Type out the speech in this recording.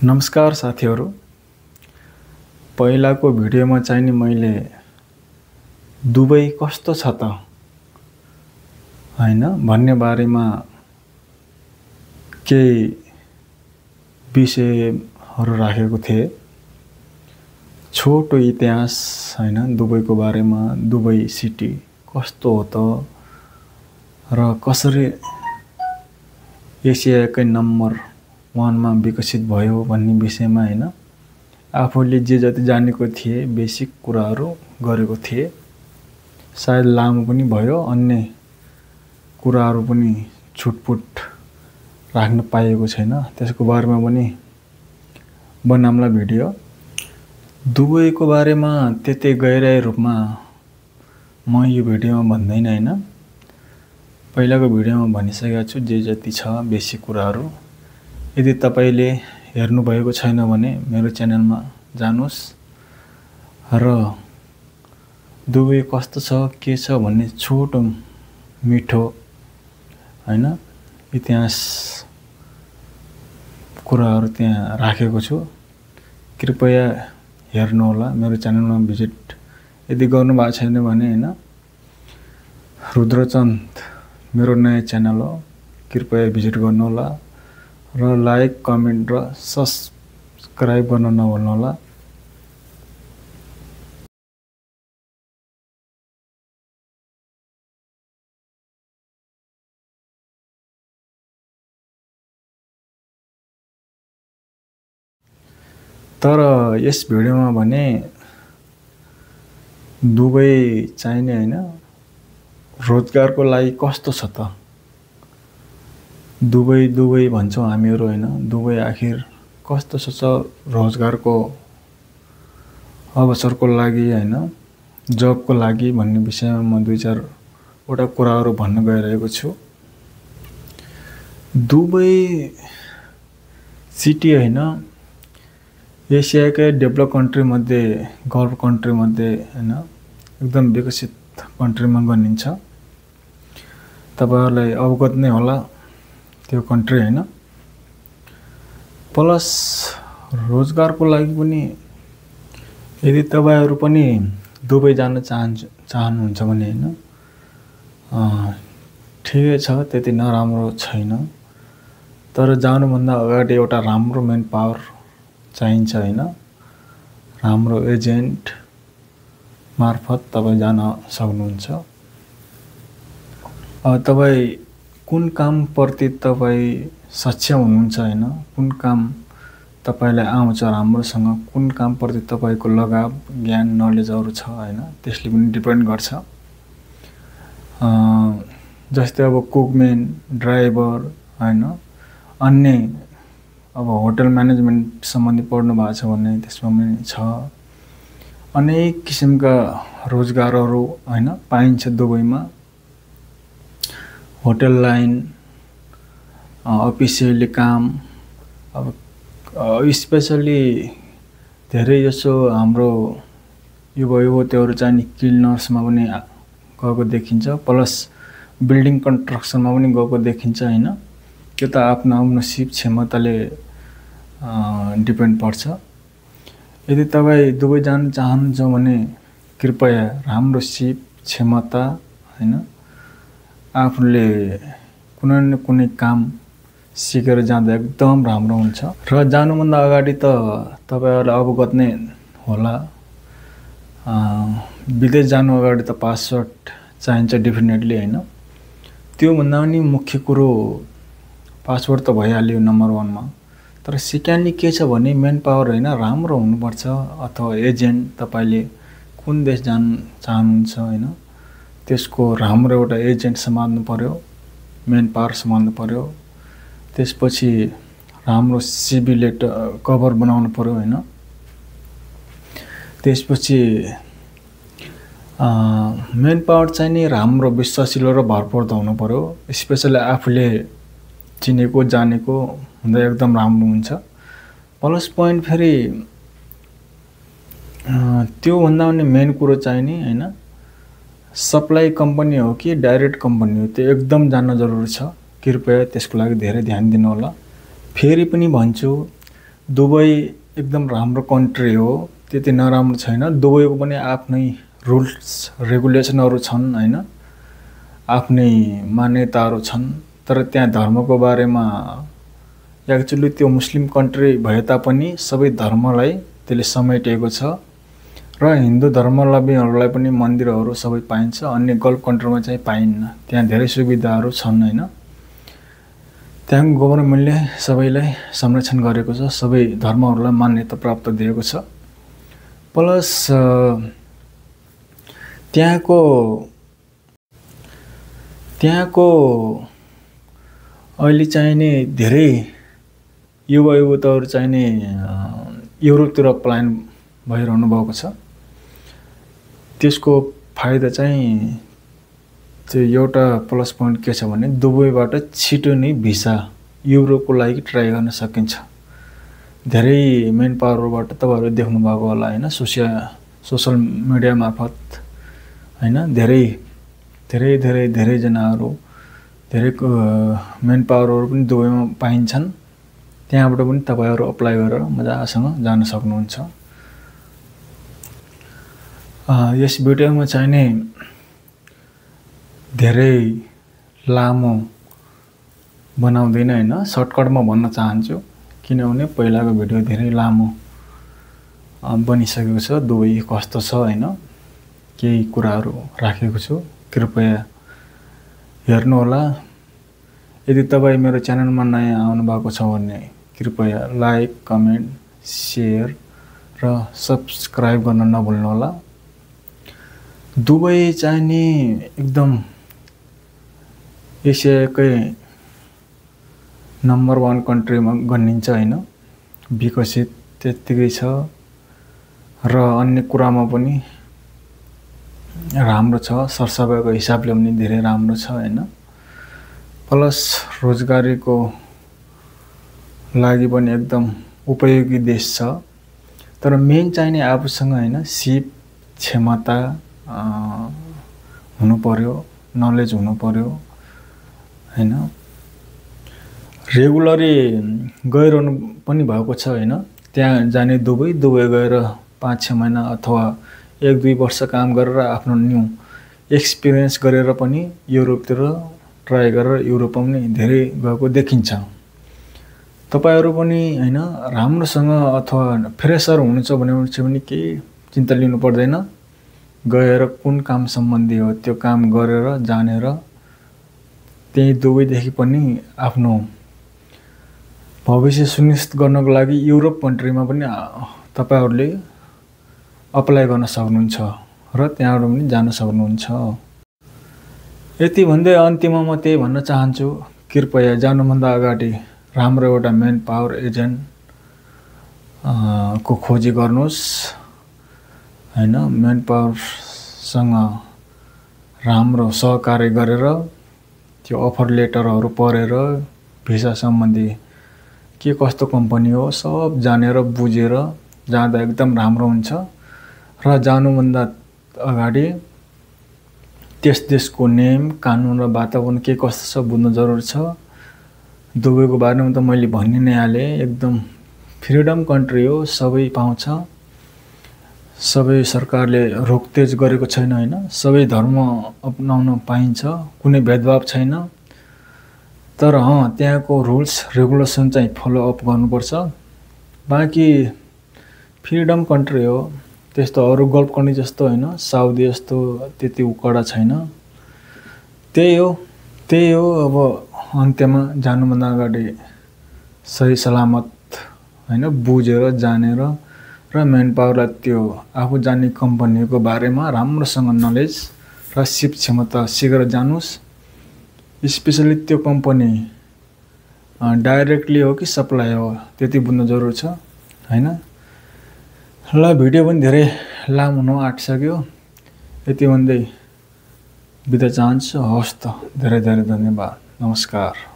नमस्कार साथीहरू। पहिलाको भिडियोमा चाहिँ नि मैले दुबई कस्तो छ त हैन भन्ने बारेमा केही विषयहरू राखेको थिएँ। छोटो इतिहास हैन दुबईको बारेमा, दुबई सिटी कस्तो हो त र कसरी एसियाकै नम्बर 1 मा विकसित भयो भन्ने विषयमा हैन आफूले जे जति जानेको थिए बेसिक कुराहरू गरेको थिए। सायद लामो पनि भयो, अन्य कुराहरू पनि छुटपुट राख्न पाएको छैन, त्यसको बारेमा पनि बनामला भिडियो। दुबईको बारेमा त्यतै गहिराई रूपमा म यो भिडियोमा भन्दैन हैन, पहिलाको भिडियोमा भनिसकेको छु जे जति छ बेसिक कुराहरू। यदि तपाईले हेर्नु भएको छैन भने मेरो च्यानलमा जानुस् र दुबई कस्तो छ के छ भन्ने छोटो मिठो हैन इतिहास कुराहरू त्यहाँ राखेको छु। कृपया हेर्नु होला, मेरो च्यानलमा भिजिट यदि गर्नु भएको छैन भने हैन। रुद्रचन्द मेरो नयाँ च्यानल हो, कृपया भिजिट गर्नु होला र लाइक, कमेन्ट र सब्स्क्राइब गर्न नभुल्नु होला। तर यस भिडियोमा भने दुबई चाहिने हैन रोजगारको लागि कस्तो छ त। दुबई दुबई भन्छौं हामीहरु हैन, दुबई आखिर कस्तो छ रोजगारको अवसरको लागि हैन, जबको लागि भन्ने विषयमा म 2-4 वटा कुराहरू भन्न गइरहेको छु। दुबई सिटी हैन एसियाकै डेभलप कन्ट्री मध्ये, गल्फ कन्ट्री मध्ये हैन एकदम विकसित कन्ट्रीमा गनिन्छ। तपाईहरुलाई अवगत नै होला त्यो कन्ट्री हैन। प्लस रोजगारको लागि पनि यदि तपाईहरु पनि दुबई जान चाहनुहुन्छ भने हैन ठिकै छ, त्यति नराम्रो छैन। तर जानु भन्दा अगाडि एउटा राम्रो मेन पावर चाहिन्छ हैन। राम्रो एजेन्ट मार्फत तपाई जान सक्नुहुन्छ। तपाई कुन काम प्रति तपाई सक्षम हुनुहुन्छ हैन, कुन काम तपाईलाई आउँछ राम्रोसँग, कुन काम प्रति तपाईको लगाव, ज्ञान, नलेजहरु छ हैन, त्यसले पनि डिपेन्ड गर्छ। जस्तै अब कुकम्यान, ड्राइभर हैन, अन्य अब होटल म्यानेजमेन्ट सम्बन्धी पढ्नु भएको छ भने त्यसमा पनि छ। अनेक किसिमका रोजगारहरु हैन पाइन्छ दुबईमा। होटल लाइन, अफिसियली काम, अब स्पेशली धेरै जसो हाम्रो युवतीहरु चाहिँ क्लिनर्समा पनि गएको देखिन्छ, प्लस बिल्डिङ कन्स्ट्रक्सनमा पनि गएको देखिन्छ हैन। त्यो त आफ्नो सिप क्षमताले डिपेन्ड पर्छ। यदि तपाई दुबई जान चाहनुहुन्छ भने कृपया राम्रो सिप क्षमता हैन आफूले कुनै न कुनै काम सिकेर जाँदा एकदम राम्रो हुन्छ। र जानुभन्दा अगाडि त तपाईहरुलाई अवगत नै होला, विदेश जानु अगाडि त पासपोर्ट चाहिन्छ डेफिनेटली हैन। त्यो भन्दा पनि मुख्य कुरो पासपोर्ट त भइहाल्यो नम्बर 1 मा। तर सेकेन्डली के छ भने मेन पावर हैन राम्रो हुनुपर्छ, अथवा एजेन्ट तपाईले कुन देश जान चाहनुहुन्छ हैन त्यसको राम्रो एउटा एजेन्ट समात्नु पर्यो, मेन पावर समात्नु पर्यो। त्यसपछि राम्रो सीवी लेटर कभर बनाउनु पर्यो हैन। त्यसपछि मेन पावर चाहिँ नि राम्रो विश्वासिलो र भरपर्दो हुनु पर्यो। स्पेशली आफूले चिनेको जानेको हुँदा एकदम राम्रो हुन्छ। प्लस पोइन्ट फेरि त्यो भन्दा पनि मेन कुरो चाहिँ नि हैन सप्लाई कम्पनी हो कि डाइरेक्ट कम्पनी हो त्यो एकदम जान्न जरुरी छ। कृपया त्यसको लागि धेरै ध्यान दिनु होला। फेरि पनि भन्छु दुबई एकदम राम्रो कन्ट्री हो, त्यति नराम्रो छैन। दुबईको पनि आफ्नै रुल्स रेगुलेसनहरू छन् हैन, आफ्नै मान्यताहरू छन्। तर त्यहाँ धर्मको बारेमा एक्चुअली त्यो मुस्लिम कन्ट्री भए तापनि सबै धर्मलाई त्यसले समेटेको छ र हिन्दू धर्मावलम्बीहरूलाई पनि मन्दिरहरू सबै पाइन्छ। अन्य गल्फ कन्ट्रीमा चाहिँ पाइन्न। त्यहाँ धेरै सुविधाहरू छन् हैन। त्यहाँ गभर्नमेन्टले सबैलाई संरक्षण गरेको छ, सबै धर्महरूलाई मान्यता प्राप्त दिएको छ। प्लस त्यहाँको अहिले चाहिने धेरै युवायुवतीहरू चाहिने युरोपतिर प्लान भइरहनु भएको छ। त्यसको फाइदा चाहिँ त्यो एउटा प्लस पोइन्ट के छ भने दुबईबाट छिटो नै भिसा युरोपको लागि ट्राई गर्न सकिन्छ। धेरै मेन पावरबाट तपाईहरुले देख्नु भएको होला हैन, सोशल मिडिया मार्फत हैन, धेरै जनाहरु धेरै मेन पावरहरु पनि दुबईमा पाइन्छन्। त्यहाँबाट पनि तपाईहरु अप्लाई गरेर मजासँग जान सक्नुहुन्छ। यस भिडियोमा चाहिने धेरै लामो बनाउँदैन हैन, सर्टकटमा भन्न चाहन्छु किनभने पहिलाको भिडियो धेरै लामो बनिसकेको छ। दुबई कस्तो छ हैन, केही कुराहरु राखेको छु, कृपया हेर्नु होला। यदि तपाई मेरो च्यानलमा नयाँ आउनु भएको छ भने कृपया लाइक, कमेन्ट, शेयर र सब्स्क्राइब गर्न नभुल्नु होला। दुबई चाहिने एकदम एसियाकै नम्बर 1 कन्ट्रीमा गनिन्छ हैन, विकसित त्यतिकै छ र अन्य कुरामा पनि राम्रो छ, सरसफाइको हिसाबले पनि धेरै राम्रो छ हैन। प्लस रोजगारीको लागि पनि एकदम उपयोगी देश छ। तर मेन चाहिने आफूसँग हैन सिप क्षमता हुनु पर्यो, नलेज हुनु पर्यो हैन। रेगुलरी गइरहनु पनि भएको छ हैन। त्यहाँ जाने दुबई गएर 5-6 महिना अथवा 1-2 वर्ष काम गरेर आफ्नो न्यू एक्सपिरियन्स गरेर पनि युरोपतिर ट्राई गरेर युरोपमा पनि धेरै गएको देखिन्छ। तपाईहरु पनि हैन राम्रोसँग अथवा फ्रेशर हुनुहुन्छ भने पनि केही चिन्ता लिनु पर्दैन। गएर कुन काम सम्बन्धी हो त्यो काम गरेर जानेर त्यही दुबईदेखि पनि आफ्नो भविष्य सुनिश्चित गर्नको लागि युरोप कन्ट्रीमा पनि तपाईहरुले अप्लाई गर्न सक्नुहुन्छ र त्यहाँबाट पनि जान सक्नुहुन्छ। यति भन्दै अन्तिममा म त्यही भन्न चाहन्छु, कृपया जानुभन्दा अगाडि राम्रो एउटा मेन पावर एजेन्ट को खोजी गर्नुस् हैन। मेन पावर सँग राम्रो सहकार्य गरेर त्यो अफर लेटरहरु पढेर भिसा सम्बन्धी के कस्तो कम्पनी हो सब जानेर बुझेर जाँदा एकदम राम्रो हुन्छ। र जानुभन्दा अगाडि त्यस देशको नियम कानुन र वातावरण के कस्तो छ बुझ्न जरुरी छ। दुबईको बारेमा त मैले भनि नै हाले, एकदम फ्रीडम कन्ट्री हो, सबै पाउँछ। सबै सरकारले रोकतेज गरेको छैन हैन, सबै धर्म अपनाउन पाइन्छ, कुनै भेदभाव छैन। तर त्यहाँको रुल्स रेगुलेसन चाहिँ फलो अप गर्नुपर्छ। बाकी फ्रीडम कन्ट्री हो, त्यस्तो अरु गल्फ कन्ट्री जस्तो हैन, साउदी जस्तो त्यति उकडा छैन। त्यही हो अब अन्त्यमा जानुभन्दा अगाडि सही सलामत हैन बुझेर जानेर र मेन पावरलाई त्यो आफू जाने कम्पनीको बारेमा राम्रोसँग नलेज र सिप क्षमता सिकेर जानुस्। स्पेशली त्यो कम्पनी डाइरेक्टली हो कि सप्लाई हो त्यति बुझ्न जरुरी छ हैन। ल भिडियो पनि धेरै लामो हुन आँटिसक्यो। यति भन्दै बिदा चाहन्छु। हवस् त, धेरै धेरै धन्यवाद। नमस्कार।